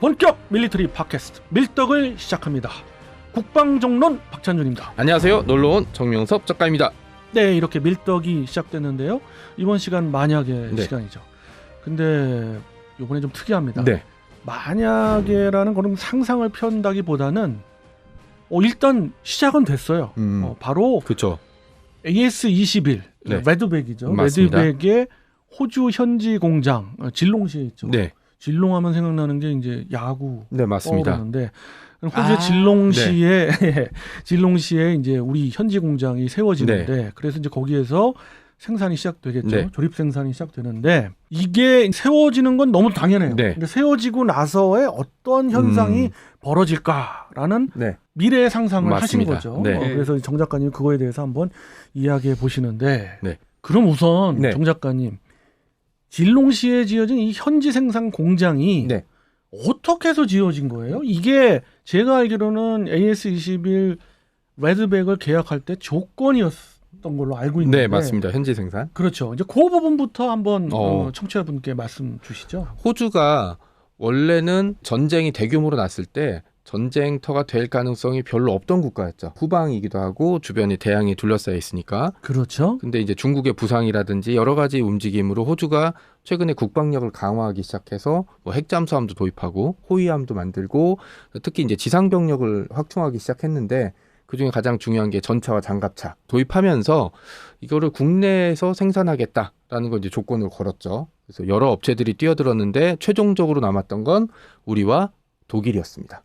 본격 밀리터리 팟캐스트 밀떡을 시작합니다. 국방정론 박찬준입니다. 안녕하세요. 놀러온 정명섭 작가입니다. 네, 이렇게 밀떡이 시작됐는데요. 이번 시간 만약의 네. 시간이죠. 근데 이번에 좀 특이합니다. 네. 만약에라는 거는 상상을 편다기보다는 일단 시작은 됐어요. 바로 그렇죠. AS-21 네. 레드백이죠. 맞습니다. 레드백의 호주 현지 공장 질롱시에 있죠. 네. 질롱하면 생각나는 게 이제 야구 네, 맞습니다. 떠오르는데 호주의 질롱시에 네. 질롱시에 이제 우리 현지 공장이 세워지는데 그래서 이제 거기에서 생산이 시작되겠죠. 네. 조립 생산이 시작되는데 이게 세워지는 건 너무 당연해요. 네. 근데 세워지고 나서의 어떤 현상이 벌어질까라는 네. 미래의 상상을 맞습니다. 하신 거죠. 네. 그래서 정 작가님 그거에 대해서 한번 이야기해 보시는데 네. 그럼 우선 네. 정 작가님 질롱시에 지어진 이 현지 생산 공장이 네. 어떻게 해서 지어진 거예요? 이게 제가 알기로는 AS-21 레드백을 계약할 때 조건이었던 걸로 알고 있는데 네, 맞습니다. 현지 생산. 그렇죠. 이제 그 부분부터 한번 어. 청취자분께 말씀 주시죠. 호주가 원래는 전쟁이 대규모로 났을 때 전쟁터가 될 가능성이 별로 없던 국가였죠. 후방이기도 하고 주변이 대양이 둘러싸여 있으니까. 그렇죠. 근데 이제 중국의 부상이라든지 여러 가지 움직임으로 호주가 최근에 국방력을 강화하기 시작해서 뭐 핵잠수함도 도입하고 호위함도 만들고 특히 이제 지상병력을 확충하기 시작했는데 그중에 가장 중요한 게 전차와 장갑차 도입하면서 이거를 국내에서 생산하겠다라는 걸 이제 조건으로 걸었죠. 그래서 여러 업체들이 뛰어들었는데 최종적으로 남았던 건 우리와 독일이었습니다.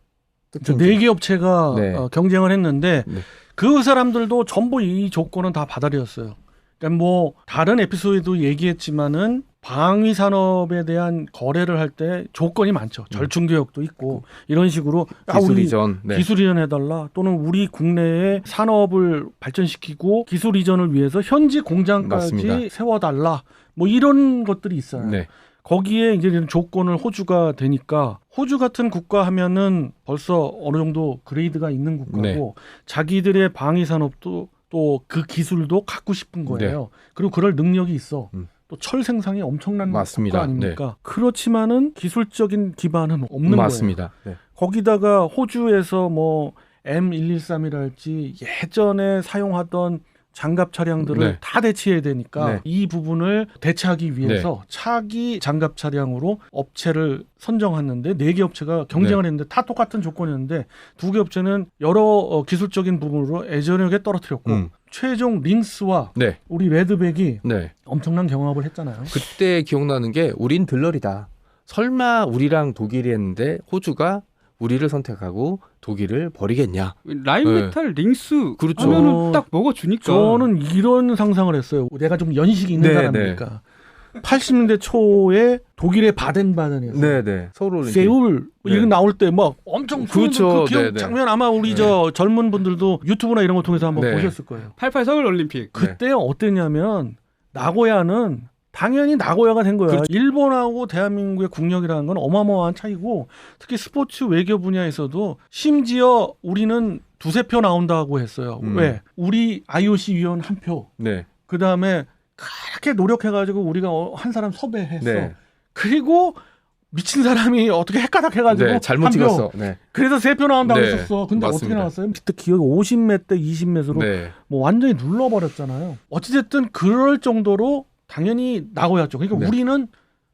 4개 업체가 네. 경쟁을 했는데 네. 그 사람들도 전부 이 조건은 다 받아들였어요. 그러니까 뭐 다른 에피소드도 얘기했지만은 방위 산업에 대한 거래를 할 때 조건이 많죠. 절충 교역도 있고 이런 식으로 기술 우리 이전. 네. 기술 이전 해달라 또는 우리 국내의 산업을 발전시키고 기술 이전을 위해서 현지 공장까지 맞습니다. 세워달라 뭐 이런 것들이 있어요. 네. 거기에 이제 조건을 호주가 되니까 호주 같은 국가 하면은 벌써 어느 정도 그레이드가 있는 국가고 네. 자기들의 방위 산업도 또 그 기술도 갖고 싶은 거예요. 그리고 그럴 능력이 있어. 또 철 생산이 엄청난 맞습니다. 국가 아닙니까? 그렇지만은 기술적인 기반은 없는 맞습니다. 거예요. 네. 거기다가 호주에서 뭐 M113이랄지 예전에 사용하던 장갑 차량들을 네. 다 대체해야 되니까 네. 이 부분을 대체하기 위해서 차기 장갑 차량으로 업체를 선정했는데 4개 업체가 경쟁을 했는데 다 똑같은 조건이었는데 2개 업체는 여러 기술적인 부분으로 애저력에 떨어뜨렸고 최종 링스와 네. 우리 레드백이 네. 엄청난 경합을 했잖아요. 그때 기억나는 게 우린 들러리다. 설마 우리랑 독일이 했는데 호주가 우리를 선택하고 독일을 버리겠냐. 라인메탈 링스 그렇죠. 하면은 딱 먹어주니까. 저는 이런 상상을 했어요. 내가 좀 연식이 있는 네, 사람이니까. 80년대 초에 독일의 바덴바덴에서 네네. 서로 세울 네. 이거 나올 때 막 엄청 그렇죠. 그 기억 네, 네. 장면 아마 우리 네. 저 젊은 분들도 유튜브나 이런 거 통해서 한번 네. 보셨을 거예요. 88 서울 올림픽. 그때 어땠냐면 나고야는 당연히 나고야가 된 거야. 그렇죠. 일본하고 대한민국의 국력이라는 건 어마어마한 차이고 특히 스포츠 외교 분야에서도 심지어 우리는 2-3표 나온다고 했어요. 왜? 우리 IOC 위원 1표. 네. 그다음에 그렇게 노력해가지고 우리가 한 사람 섭외했어. 네. 그리고 미친 사람이 어떻게 헷가닥 해가지고 네. 잘못 한 표. 찍었어. 네. 그래서 3표 나온다고 네. 했었어. 근데 어떻게 맞습니다. 나왔어요? 그때 기억이 50매 대 20매수로 네. 뭐 완전히 눌러버렸잖아요. 어찌됐든 그럴 정도로 당연히 나고였죠. 그러니까 네. 우리는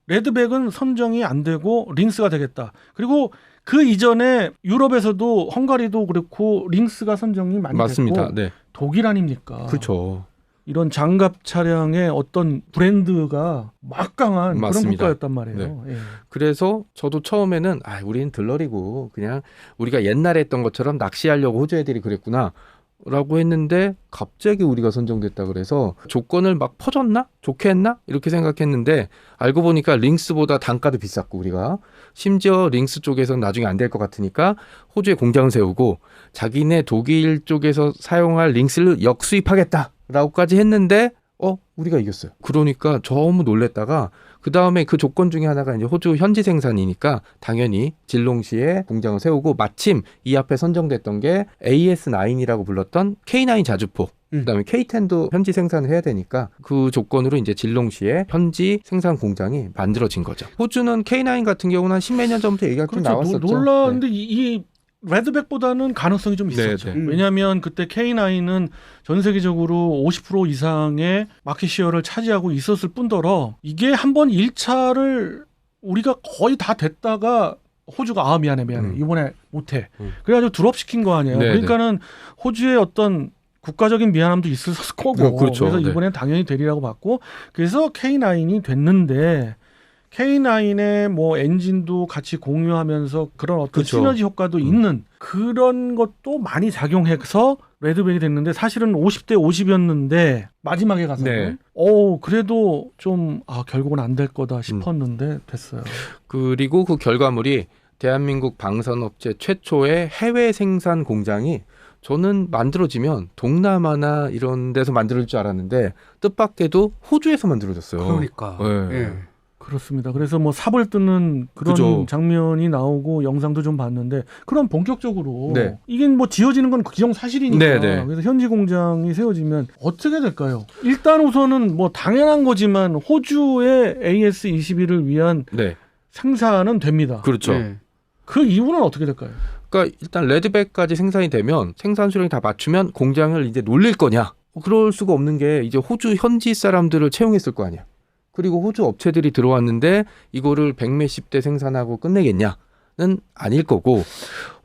레드백은 선정이 안 되고 링스가 되겠다. 그리고 그 이전에 유럽에서도 헝가리도 그렇고 링스가 선정이 많이 맞습니다. 됐고 네. 독일 아닙니까? 그렇죠. 이런 장갑 차량의 어떤 브랜드가 막강한 맞습니다. 그런 국가였단 말이에요. 예. 그래서 저도 처음에는 우리는 들러리고 그냥 우리가 옛날에 했던 것처럼 낚시하려고 호주 애들이 그랬구나 라고 했는데 갑자기 우리가 선정됐다 그래서 조건을 막 퍼줬나? 좋게 했나? 이렇게 생각했는데 알고 보니까 링스보다 단가도 비쌌고 우리가 심지어 링스 쪽에서는 나중에 안 될 것 같으니까 호주에 공장을 세우고 자기네 독일 쪽에서 사용할 링스를 역수입하겠다 라고까지 했는데 우리가 이겼어요. 그러니까 너무 놀랬다가 그 다음에 그 조건 중에 하나가 이제 호주 현지 생산이니까 당연히 질롱시에 공장을 세우고 마침 이 앞에 선정됐던 게 AS9이라고 불렀던 K9 자주포. 그다음에 K10도 현지 생산을 해야 되니까 그 조건으로 이제 질롱시에 현지 생산 공장이 만들어진 거죠. 호주는 K9 같은 경우는 한 십몇 년 전부터 얘기가 좀 나왔었죠. 놀랐는데 이 레드백보다는 가능성이 좀 있었죠. 네, 네. 왜냐하면 그때 K9은 전 세계적으로 50% 이상의 마켓 시어를 차지하고 있었을 뿐더러 이게 한번 1차를 우리가 거의 다 됐다가 호주가 미안해 이번에 못해. 그래가지고 드롭시킨 거 아니에요. 네, 그러니까는 호주의 어떤 국가적인 미안함도 있었을 거고 그렇죠. 그래서 이번엔 당연히 되리라고 봤고 그래서 K9이 됐는데 K9의 뭐 엔진도 같이 공유하면서 그런 어떤 그렇죠. 시너지 효과도 있는 그런 것도 많이 작용해서 레드백이 됐는데 사실은 50대 50이었는데 마지막에 가서는 그래도 좀 결국은 안 될 거다 싶었는데 됐어요. 그리고 그 결과물이 대한민국 방산업체 최초의 해외 생산 공장이 저는 만들어지면 동남아나 이런 데서 만들어질 줄 알았는데 뜻밖에도 호주에서 만들어졌어요. 그러니까. 네. 예. 그렇습니다. 그래서 뭐 삽을 뜯는 그런 그죠. 장면이 나오고 영상도 좀 봤는데 그럼 본격적으로 네. 이게 뭐 지어지는 건 기정사실이니까 네, 네. 그래서 현지 공장이 세워지면 어떻게 될까요? 일단 우선은 뭐 당연한 거지만 호주의 AS21을 위한 네. 생산은 됩니다. 그렇죠. 예. 그 이유는 어떻게 될까요? 그러니까 일단 레드백까지 생산이 되면 생산 수량이 다 맞추면 공장을 이제 놀릴 거냐? 그럴 수가 없는 게 이제 호주 현지 사람들을 채용했을 거 아니야. 그리고 호주 업체들이 들어왔는데 이거를 100몇십 대 생산하고 끝내겠냐는 아닐 거고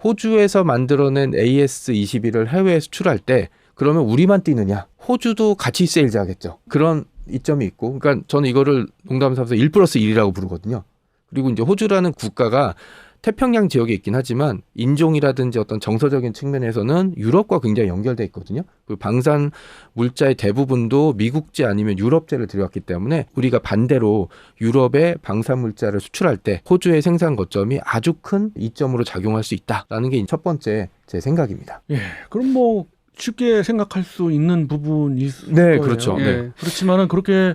호주에서 만들어낸 AS21을 해외에 수출할 때 그러면 우리만 뛰느냐? 호주도 같이 세일즈 하겠죠. 그런 이점이 있고 그러니까 저는 이거를 농담 삼아서 1+1이라고 부르거든요. 그리고 이제 호주라는 국가가 태평양 지역에 있긴 하지만 인종이라든지 어떤 정서적인 측면에서는 유럽과 굉장히 연결돼 있거든요. 그 방산 물자의 대부분도 미국제 아니면 유럽제를 들여왔기 때문에 우리가 반대로 유럽의 방산 물자를 수출할 때 호주의 생산 거점이 아주 큰 이점으로 작용할 수 있다라는 게 첫 번째 제 생각입니다. 예, 그럼 뭐 쉽게 생각할 수 있는 부분이 있을 네, 거예요. 그렇죠. 예. 네. 그렇지만은 그렇게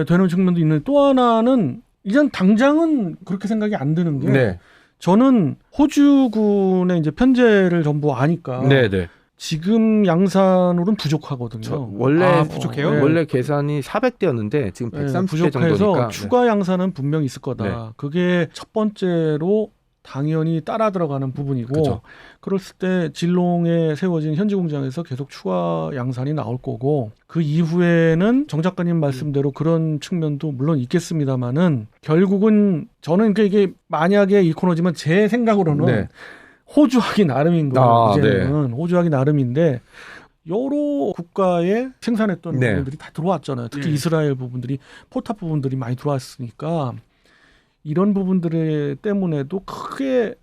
되는 측면도 있는데 또 하나는 이젠 당장은 그렇게 생각이 안 드는 게 네. 저는 호주군의 이제 편제를 전부 아니까 네, 네. 지금 양산으로는 부족하거든요. 원래 부족해요? 네. 원래 계산이 400대였는데 지금 130대 부족해서 정도니까. 추가 양산은 분명히 있을 거다. 네. 그게 첫 번째로 당연히 따라 들어가는 부분이고 그죠. 그랬을 때 질롱에 세워진 현지 공장에서 계속 추가 양산이 나올 거고 그 이후에는 정 작가님 말씀대로 그런 측면도 물론 있겠습니다만은 결국은 저는 그러니까 이게 만약에 이코노지만 제 생각으로는 네. 호주하기 나름인 거예요. 네. 이제는 호주하기 나름인데 여러 국가에 생산했던 네. 부분들이 다 들어왔잖아요. 특히 네. 이스라엘 부분들이 포탑 부분들이 많이 들어왔으니까 이런 부분들 때문에도 크게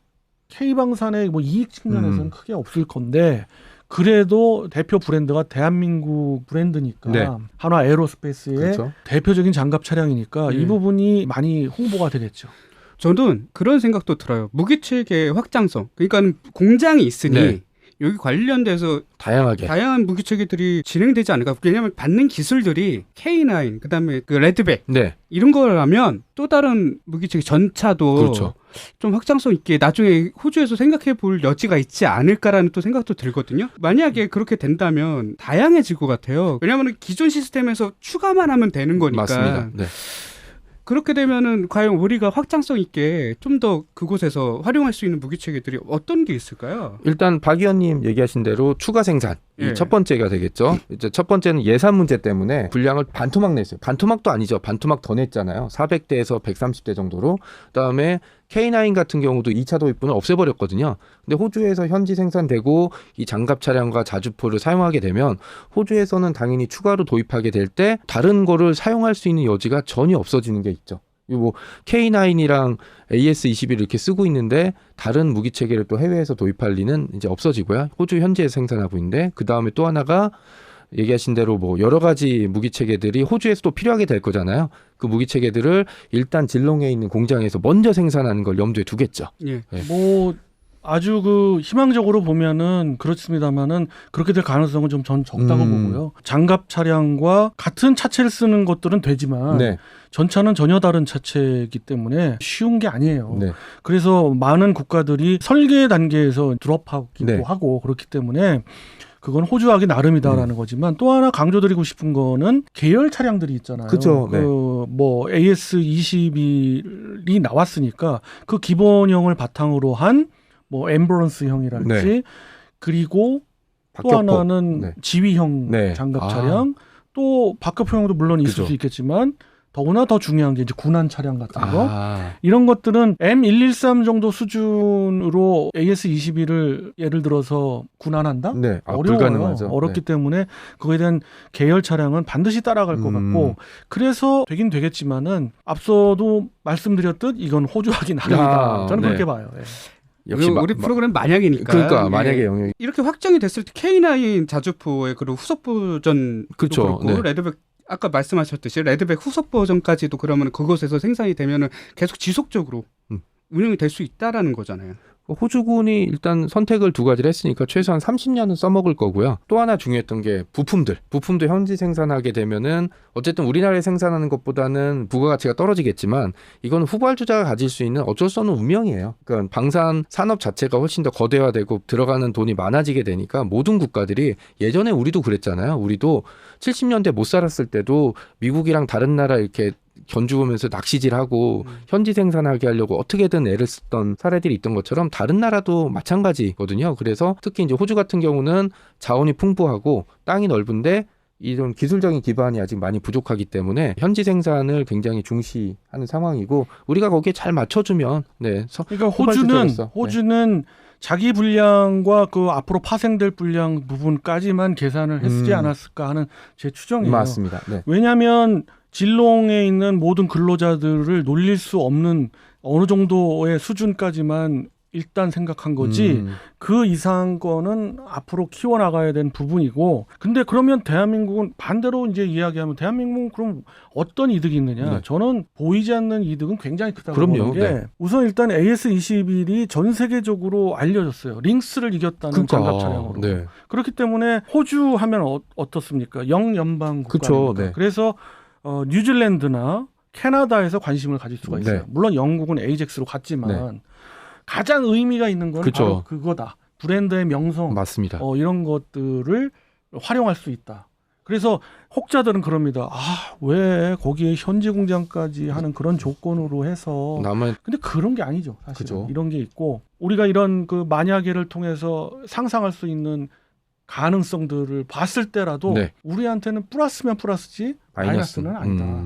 K방산의 뭐 이익 측면에서는 크게 없을 건데 그래도 대표 브랜드가 대한민국 브랜드니까 네. 한화 에어로스페이스의 그렇죠. 대표적인 장갑 차량이니까 네. 이 부분이 많이 홍보가 되겠죠. 저는 그런 생각도 들어요. 무기체계 확장성. 그러니까 공장이 있으니 네. 여기 관련돼서 다양하게. 다양한 무기체계들이 진행되지 않을까. 왜냐하면 받는 기술들이 K9, 그다음에 그 레드백 네. 이런 거라면 또 다른 무기체계 전차도 그렇죠. 좀 확장성 있게 나중에 호주에서 생각해 볼 여지가 있지 않을까라는 또 생각도 들거든요. 만약에 그렇게 된다면 다양해질 것 같아요. 왜냐하면 기존 시스템에서 추가만 하면 되는 거니까. 맞습니다. 네. 그렇게 되면은 과연 우리가 확장성 있게 좀 더 그곳에서 활용할 수 있는 무기체계들이 어떤 게 있을까요? 일단 박 의원님 얘기하신 대로 추가 생산 예. 이 첫 번째가 되겠죠. 이제 첫 번째는 예산 문제 때문에 분량을 반토막 냈어요. 반토막도 아니죠. 반토막 더 냈잖아요. 400대에서 130대 정도로. 그다음에 K9 같은 경우도 2차 도입부는 없애버렸거든요. 근데 호주에서 현지 생산되고 이 장갑 차량과 자주포를 사용하게 되면 호주에서는 당연히 추가로 도입하게 될 때 다른 거를 사용할 수 있는 여지가 전혀 없어지는 게 있죠. 뭐 K9이랑 AS21 이렇게 쓰고 있는데 다른 무기 체계를 또 해외에서 도입할 리는 이제 없어지고요. 호주 현지에서 생산하고 있는데 그 다음에 또 하나가 얘기하신 대로 뭐 여러 가지 무기 체계들이 호주에서도 필요하게 될 거잖아요. 그 무기 체계들을 일단 질롱에 있는 공장에서 먼저 생산하는 걸 염두에 두겠죠. 예. 네. 뭐 아주 그 희망적으로 보면은 그렇습니다만은 그렇게 될 가능성은 좀 전 적다고 보고요. 장갑 차량과 같은 차체를 쓰는 것들은 되지만 네. 전차는 전혀 다른 차체이기 때문에 쉬운 게 아니에요. 네. 그래서 많은 국가들이 설계 단계에서 드롭하기도 네. 하고 그렇기 때문에 그건 호주하기 나름이다라는 거지만 또 하나 강조드리고 싶은 거는 계열 차량들이 있잖아요. 그죠. 네. 뭐 AS21이 나왔으니까 그 기본형을 바탕으로 한 뭐 엠버런스형이랄지 네. 그리고 또 박격포. 하나는 네. 지휘형 네. 장갑 아. 차량 또 박격포형도 물론 있을 그죠. 수 있겠지만 더구나 더 중요한 게 이제 군안 차량 같은 거 아. 이런 것들은 M113 정도 수준으로 AS21을 예를 들어서 군안한다? 네. 아, 어려워요. 불가능하죠. 어렵기 네. 때문에 그거에 대한 계열 차량은 반드시 따라갈 것 같고 그래서 되긴 되겠지만은 앞서도 말씀드렸듯 이건 호주하기 나름이다. 아, 저는 네. 그렇게 봐요. 예. 역시 우리 프로그램 만약이니까. 그러니까 예. 만약에 영역이 이렇게 확정이 됐을 때 K9 자주포의 그런 후속 버전 그쵸, 그렇고 네. 레드백 아까 말씀하셨듯이 레드백 후속 버전까지도 그러면 그곳에서 생산이 되면은 계속 지속적으로 운영이 될 수 있다라는 거잖아요. 호주군이 일단 선택을 두 가지를 했으니까 최소한 30년은 써먹을 거고요. 또 하나 중요했던 게 부품도 현지 생산하게 되면은 어쨌든 우리나라에 생산하는 것보다는 부가가치가 떨어지겠지만 이건 후발주자가 가질 수 있는 어쩔 수 없는 운명이에요. 그러니까 방산 산업 자체가 훨씬 더 거대화되고 들어가는 돈이 많아지게 되니까 모든 국가들이 예전에 우리도 그랬잖아요. 우리도 70년대 못 살았을 때도 미국이랑 다른 나라 이렇게 견주면서 낚시질하고 현지 생산하게 하려고 어떻게든 애를 썼던 사례들이 있던 것처럼 다른 나라도 마찬가지거든요. 그래서 특히 이제 호주 같은 경우는 자원이 풍부하고 땅이 넓은데 이런 기술적인 기반이 아직 많이 부족하기 때문에 현지 생산을 굉장히 중시하는 상황이고 우리가 거기에 잘 맞춰주면 네. 그러니까 후발주자로서, 호주는 자기 분량과 그 앞으로 파생될 분량 부분까지만 계산을 했지 않았을까 하는 제 추정이에요. 맞습니다. 네. 왜냐하면 진롱에 있는 모든 근로자들을 놀릴 수 없는 어느 정도의 수준까지만 일단 생각한 거지 그 이상 거는 앞으로 키워나가야 되는 부분이고 근데 그러면 대한민국은 반대로 이제 이야기하면 대한민국은 그럼 어떤 이득이 있느냐 네. 저는 보이지 않는 이득은 굉장히 크다고 그럼요. 보는 게 네. 우선 일단 AS21이 전 세계적으로 알려졌어요. 링스를 이겼다는 장갑 차량으로 네. 그렇기 때문에 호주 하면 어떻습니까? 영연방 그쵸, 국가니까 네. 그래서 뉴질랜드나 캐나다에서 관심을 가질 수가 있어요. 네. 물론 영국은 에이젝스로 갔지만 네. 가장 의미가 있는 건 그쵸. 바로 그거다. 브랜드의 명성 맞습니다. 이런 것들을 활용할 수 있다. 그래서 혹자들은 그럽니다. 왜 거기에 현지 공장까지 하는 그런 조건으로 해서 근데 그런 게 아니죠. 사실 그죠. 이런 게 있고 우리가 이런 그 만약에를 통해서 상상할 수 있는 가능성들을 봤을 때라도 네. 우리한테는 플러스면 플러스지 마이너스는 아니다.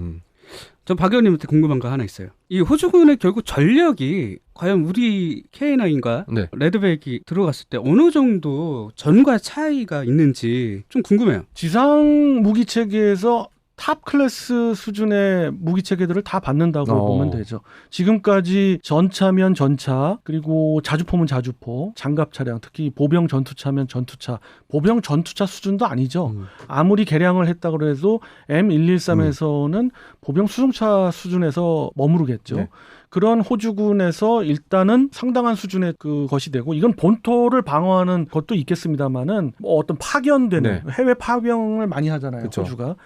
전 박 의원님한테 궁금한 거 하나 있어요. 이 호주군의 결국 전력이 과연 우리 K9과 네. 레드백이 들어갔을 때 어느 정도 전과 차이가 있는지 좀 궁금해요. 지상 무기 체계에서 탑 클래스 수준의 무기 체계들을 다 받는다고 보면 되죠. 지금까지 전차면 전차, 그리고 자주포면 자주포, 장갑 차량, 특히 보병 전투차면 전투차, 보병 전투차 수준도 아니죠. 아무리 개량을 했다고 해도 M113에서는 보병 수송차 수준에서 머무르겠죠. 네. 그런 호주군에서 일단은 상당한 수준의 그것이 되고 이건 본토를 방어하는 것도 있겠습니다만은 뭐 어떤 파견되는 해외 파병을 많이 하잖아요. 그쵸. 호주가.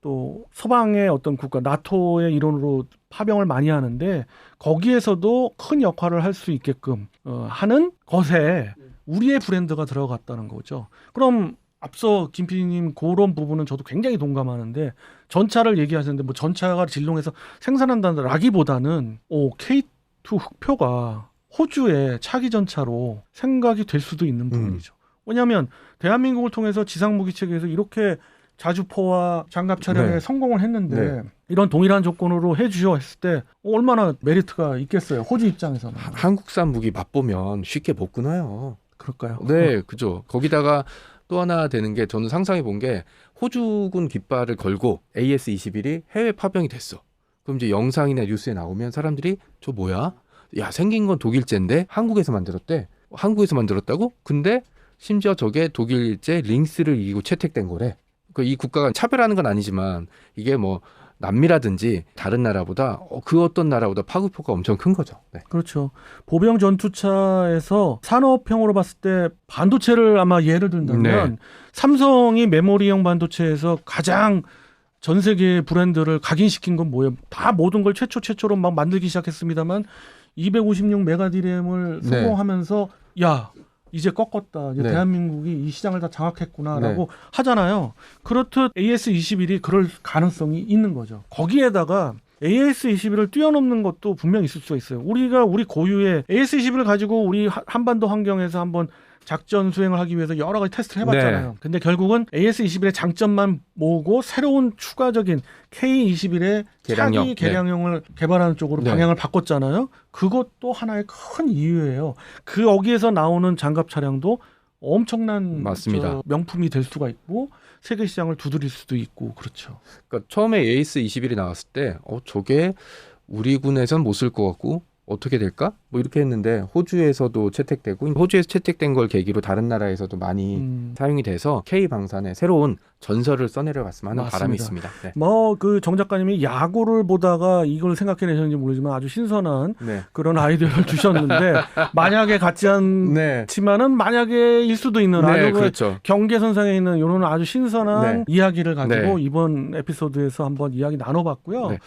또 서방의 어떤 국가 나토의 일원으로 파병을 많이 하는데 거기에서도 큰 역할을 할 수 있게끔 하는 것에 우리의 브랜드가 들어갔다는 거죠. 그럼 앞서 김 PD님 그런 부분은 저도 굉장히 동감하는데 전차를 얘기하셨는데 뭐 전차가 진롱에서 생산한다라기보다는 K2 흑표가 호주의 차기 전차로 생각이 될 수도 있는 부분이죠. 왜냐하면 대한민국을 통해서 지상무기 체계에서 이렇게 자주포와 장갑 차량에 성공을 했는데 이런 동일한 조건으로 해주셔 했을 때 얼마나 메리트가 있겠어요. 호주 입장에서는. 한국산 무기 맛보면 쉽게 못 끊어요. 그럴까요? 네, 그죠. 거기다가 또 하나 되는 게 저는 상상해 본 게 호주군 깃발을 걸고 AS21이 해외 파병이 됐어. 그럼 이제 영상이나 뉴스에 나오면 사람들이 저 뭐야? 야, 생긴 건 독일제인데 한국에서 만들었대. 한국에서 만들었다고? 근데 심지어 저게 독일제 링스를 이기고 채택된 거래. 이 국가가 차별하는 건 아니지만 이게 뭐 남미라든지 다른 나라보다 그 어떤 나라보다 파급효과가 엄청 큰 거죠. 네. 그렇죠. 보병 전투차에서 산업형으로 봤을 때 반도체를 아마 예를 든다면 삼성이 메모리형 반도체에서 가장 전 세계 브랜드를 각인시킨 건 뭐예요? 다 모든 걸 최초로 막 만들기 시작했습니다만 256 메가디램을 성공하면서 야 이제 꺾었다. 이제 대한민국이 이 시장을 다 장악했구나라고 하잖아요. 그렇듯 AS21이 그럴 가능성이 있는 거죠. 거기에다가 AS21을 뛰어넘는 것도 분명히 있을 수가 있어요. 우리 고유의 AS21을 가지고 우리 한반도 환경에서 한번 작전 수행을 하기 위해서 여러 가지 테스트를 해봤잖아요. 근데 결국은 AS21의 장점만 모으고 새로운 추가적인 K21의 차기 개량형을 개발하는 쪽으로 방향을 바꿨잖아요. 그것도 하나의 큰 이유예요. 거기에서 나오는 장갑 차량도 엄청난 명품이 될 수가 있고 세계 시장을 두드릴 수도 있고 그렇죠. 그러니까 처음에 AS21이 나왔을 때 저게 우리 군에선 못 쓸 것 같고 어떻게 될까? 뭐 이렇게 했는데 호주에서도 채택되고 호주에서 채택된 걸 계기로 다른 나라에서도 많이 사용이 돼서 K방산에 새로운 전설을 써내려갔으면 하는 바람이 있습니다. 네. 뭐 그 정 작가님이 야구를 보다가 이걸 생각해내셨는지 모르지만 아주 신선한 그런 아이디어를 주셨는데 만약에 같지 않지만은 만약에일 수도 있는 아주 그렇죠. 경계선상에 있는 이런 아주 신선한 이야기를 가지고 이번 에피소드에서 한번 이야기 나눠봤고요.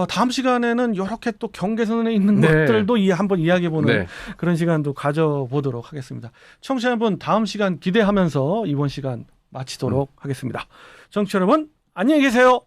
다음 시간에는 이렇게 또 경계선에 있는 것들도 한번 이야기해보는 그런 시간도 가져보도록 하겠습니다. 청취자 여러분 다음 시간 기대하면서 이번 시간 마치도록 하겠습니다. 청취자 여러분 안녕히 계세요.